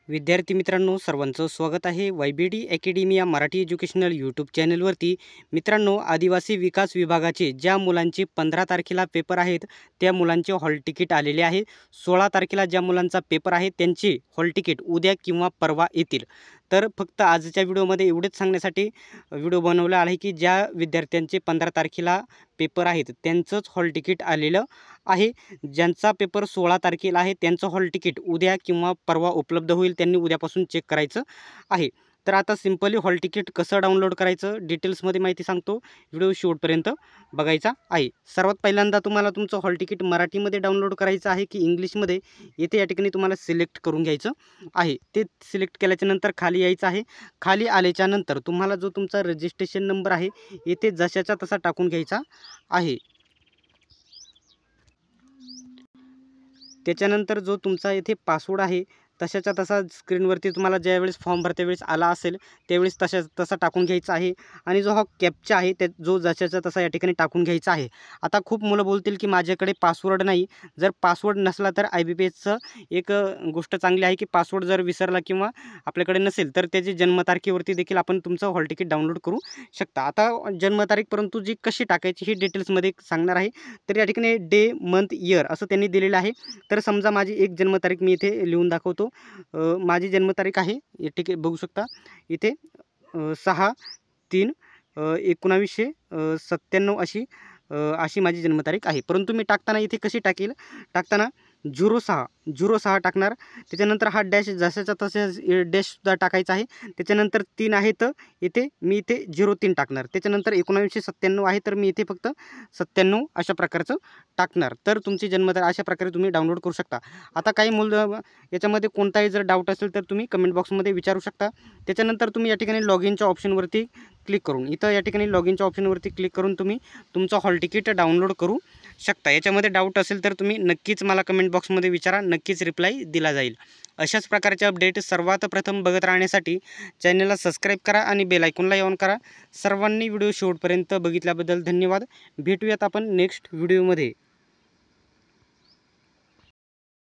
विद्यार्थी मित्रांनो, सर्वांचं स्वागत आहे YBD अकॅडमी या मराठी एज्युकेशनल यूट्यूब चॅनलवरती। मित्रांनो, आदिवासी विकास विभागाचे ज्या मुलांचे 15 तारखेला पेपर आहेत त्या मुलांचे हॉल तिकीट आलेले आहे। 16 तारखेला ज्या मुलांचा पेपर आहे त्यांचे हॉल तिकीट उद्या किंवा परवा येतील। तर फक्त आजच्या व्हिडिओमध्ये एवढेच सांगण्यासाठी व्हिडिओ बनवला आहे की ज्या विद्यार्थ्यांचे 15 तारखेला पेपर आहेत त्यांचंच हॉल तिकीट आलेलं आहे। ज्यांचा पेपर 16 तारखेला आहे त्यांचं हॉल तिकीट उद्या किंवा परवा उपलब्ध होईल, त्यांनी उद्यापासून चेक करायचं आहे। तर आता सिंपली हॉल तिकीट कसं डाउनलोड करायचं डिटेल्समध्ये माहिती सांगतो, व्हिडिओ शेवटपर्यंत बघायचा आहे। सर्वात पहिल्यांदा तुम्हाला तुमचं हॉल तिकीट मराठीमध्ये डाउनलोड करायचं आहे की इंग्लिशमध्ये, येथे या ठिकाणी तुम्हाला सिलेक्ट करून घ्यायचं आहे। ते सिलेक्ट केल्याच्या नंतर खाली यायचं आहे। खाली आल्याच्या नंतर तुम्हाला जो तुमचा रजिस्ट्रेशन नंबर आहे येथे जशाचा तसा टाकून घ्यायचा आहे। त्याच्यानंतर जो तुमचा येथे पासवर्ड आहे तशाचा तसा स्क्रीनवरती तुम्हाला ज्यावेळेस फॉर्म भरते वेळेस आला असेल त्यावेळेस तसा टाकून घ्यायचा आहे। आणि जो हा कॅप्चा आहे त्या जो जशाचा तसा या ठिकाणी टाकून घ्यायचा आहे। आता खूप मुलं बोलतील की माझ्याकडे पासवर्ड नाही। जर पासवर्ड नसला तर IBPSचं एक गोष्ट चांगली आहे की पासवर्ड जर विसरला किंवा आपल्याकडे नसेल तर त्याची जन्मतारखेवरती देखील आपण तुमचं हॉल तिकीट डाउनलोड करू शकता। आता जन्मतारीख परंतु जी कशी टाकायची ही डिटेल्समध्ये सांगणार आहे। तर या ठिकाणी डे मंथ इयर असं त्यांनी दिलेलं आहे। तर समजा माझी एक जन्मतारीख मी इथे लिहून दाखवतो। माझी जन्मतारीख आहे ठीक आहे, बघू शकता इथे 6/3/1997 अशी माझी जन्मतारीख आहे। परंतु मी टाकताना इथे कशी टाकेल, टाकताना 06 टाकणार। त्याच्यानंतर हा डॅश जशाचा तसा डॅशसुद्धा टाकायचा आहे। त्याच्यानंतर 3 आहे तर इथे मी इथे 03 टाकणार। त्याच्यानंतर 1997 आहे तर मी इथे फक्त 97 अशा प्रकारचं टाकणार। तर तुमची जन्मतारीख अशा प्रकारे तुम्ही डाउनलोड करू शकता। आता काही मुलं याच्यामध्ये कोणताही जर डाऊट असेल तर तुम्ही कमेंट बॉक्समध्ये विचारू शकता। त्याच्यानंतर तुम्ही या ठिकाणी लॉग इनच्या ऑप्शनवरती क्लिक करून इथं या ठिकाणी लॉग इनच्या ऑप्शनवरती क्लिक करून तुम्ही तुमचं हॉल तिकीट डाउनलोड करू शकता। याच्यामध्ये डाऊट असेल तर तुम्ही नक्कीच मला कमेंट बॉक्समध्ये विचारा, नक्कीच रिप्लाय दिला जाईल। अशाच प्रकारचे अपडेट सर्वात प्रथम बघत राहण्यासाठी चॅनलला सबस्क्राईब करा आणि बेल आयकॉनला ऑन करा। सर्वांनी व्हिडिओ शेवटपर्यंत बघितल्याबद्दल धन्यवाद। भेटूयात आपण नेक्स्ट व्हिडिओमध्ये।